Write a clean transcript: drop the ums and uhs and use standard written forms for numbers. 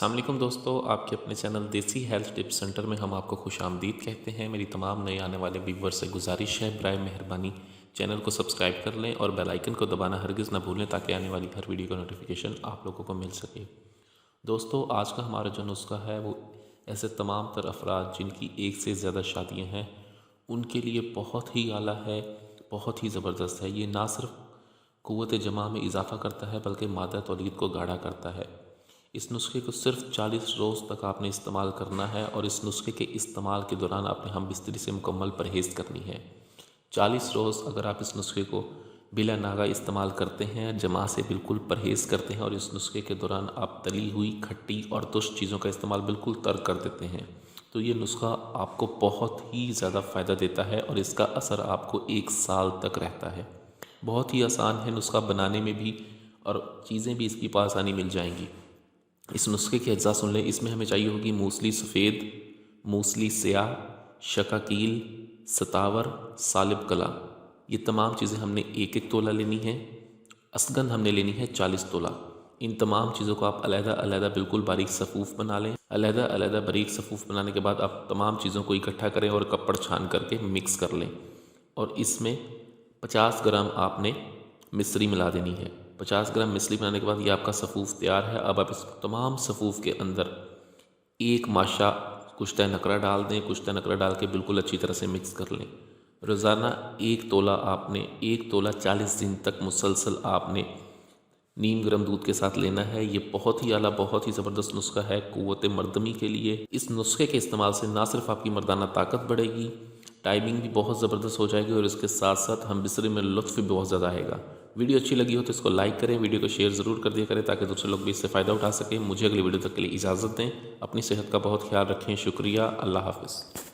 अस्सलाम वालेकुम दोस्तों, आपके अपने चैनल देसी हेल्थ टिप्स सेंटर में हम आपको खुश आमदीद कहते हैं। मेरी तमाम नए आने वाले व्यूवर से गुजारिश है, बराए मेहरबानी चैनल को सब्सक्राइब कर लें और बेल आइकन को दबाना हरगिज़ ना भूलें ताकि आने वाली हर वीडियो का नोटिफिकेशन आप लोगों को मिल सके। दोस्तों, आज का हमारा जो नुस्खा है वो ऐसे तमाम तर अफराद जिनकी एक से ज़्यादा शादियाँ हैं उनके लिए बहुत ही आला है, बहुत ही ज़बरदस्त है। ये ना सिर्फ क़ुव्वत जमा में इजाफ़ा करता है बल्कि मादा तौलीद को गाढ़ा करता है। इस नुस्खे को सिर्फ 40 रोज़ तक आपने इस्तेमाल करना है और इस नुस्खे के इस्तेमाल के दौरान आपने हम बिस्तरी से मुकम्मल परहेज़ करनी है। 40 रोज़ अगर आप इस नुस्खे को बिला नागा इस्तेमाल करते हैं, जमा से बिल्कुल परहेज़ करते हैं और इस नुस्खे के दौरान आप तली हुई खट्टी और दुष्ट चीज़ों का इस्तेमाल बिल्कुल तर्क कर देते हैं, तो ये नुस्खा आपको बहुत ही ज़्यादा फ़ायदा देता है और इसका असर आपको 1 साल तक रहता है। बहुत ही आसान है नुस्खा बनाने में भी और चीज़ें भी इसकी आसानी मिल जाएंगी। इस नुस्खे के अज्जा सुन लें। इसमें हमें चाहिए होगी मूसली सफ़ेद, मूसली स्याह, शकाकील, सतावर, सालिब कला। ये तमाम चीज़ें हमने 1-1 तोला लेनी है। असगंध हमने लेनी है 40 तोला। इन तमाम चीज़ों को आप अलग-अलग बिल्कुल बारीक सफ़ूफ़ बना लें। अलग-अलग बारीक सफ़ूफ़ बनाने के बाद आप तमाम चीज़ों को इकट्ठा करें और कपड़ छान करके मिक्स कर लें और इसमें 50 ग्राम आपने मिश्री मिला देनी है। 50 ग्राम मिश्री बनाने के बाद ये आपका सफ़ूफ़ तैयार है। अब आप इस तमाम सफ़ूफ़ के अंदर एक माशा कुश्ता नकरा डाल दें। कुश्ता नकरा डाल के बिल्कुल अच्छी तरह से मिक्स कर लें। रोज़ाना 1 तोला आपने 1 तोला 40 दिन तक मुसलसल आपने नीम गर्म दूध के साथ लेना है। ये बहुत ही आला, बहुत ही ज़बरदस्त नुस्खा है क़ुव्वत मर्दमी के लिए। इस नुस्खे के इस्तेमाल से ना सिर्फ आपकी मर्दाना ताकत बढ़ेगी, टाइमिंग भी बहुत ज़बरदस्त हो जाएगी और इसके साथ साथ हम बिस्तरे में लुत्फ़ भी बहुत ज़्यादा आएगा। वीडियो अच्छी लगी हो तो इसको लाइक करें, वीडियो को शेयर ज़रूर कर दिया करें ताकि दूसरे लोग भी इससे फ़ायदा उठा सकें। मुझे अगली वीडियो तक के लिए इजाज़त दें। अपनी सेहत का बहुत ख्याल रखें। शुक्रिया। अल्लाह हाफ़िज़।